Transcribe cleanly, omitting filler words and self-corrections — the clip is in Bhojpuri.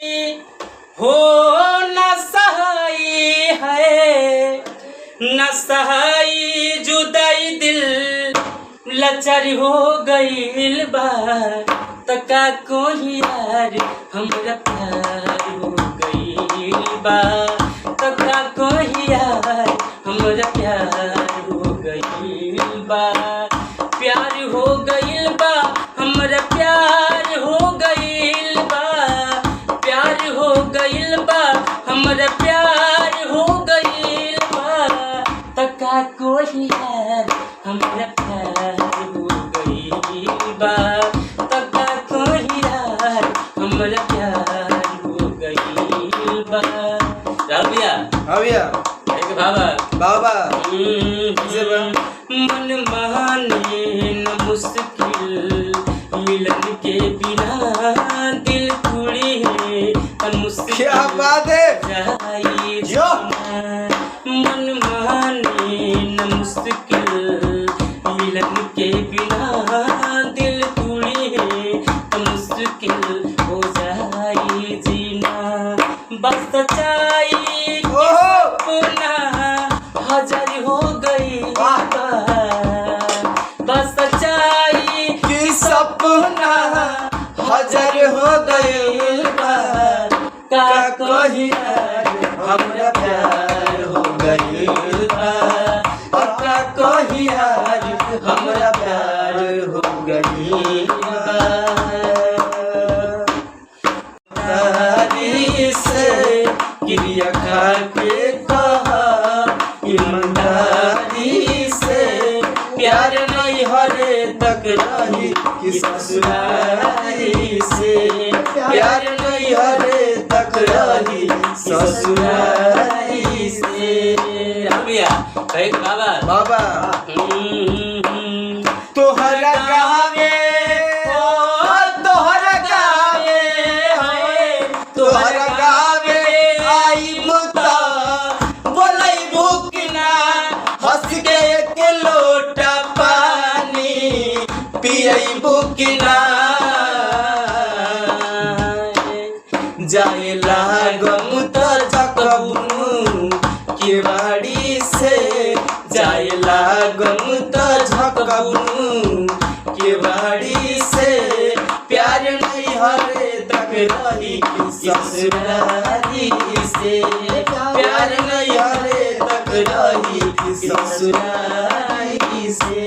हो न सहाई है न सहाई जुदाई दिल लाचार हो गईल बा तका कोई यार हमरा प्यार हो गईल बा तका कोई यार हमरा प्यार हो गईल बा प्यार हो गईल बा हमरा प्यार हो गईल बा प्यार हो गईल बा हमरा प्यार हो गईल बा तका कोई यार हमरा प्यार हो गईल बा तका कोई यार हमरा प्यार हो गईल बा राबिया भैया एक बाबा बाबा मन माने न मुश्किल मिलन के बिना दिल टूटी है मुश्किल क्या बात है जाई जो मन माने न मुश्किल मिलन के बिना दिल टूटी है मुश्किल हो जाई जीना बस सच्चाई पुना हजार हो गई बस सच्चाई कि सपना हजार हो गई का कही हमरा प्यार हो गई का कही हमरा प्यार हो गई से क्रिया खा के कहा ईमानदारी से प्यार नहीं हरे तक रही कि ससुरारी से प्यार नहीं हरे तक रही ससुरारी से राबिया कहे बाबा बाबा तोहरा गावे तोहरा गावे तोहरा गावे आई मुता बोलै भूखना हंस के एक लोटा पानी पियई भूखना जाए लागम त झकबुनु के बाड़ी से जाए लागम त झकबुनु के बाड़ी से प्यार नहीं हरे तक रही ससुरारी से प्यार नहीं हरे तक रही ससुरारी से।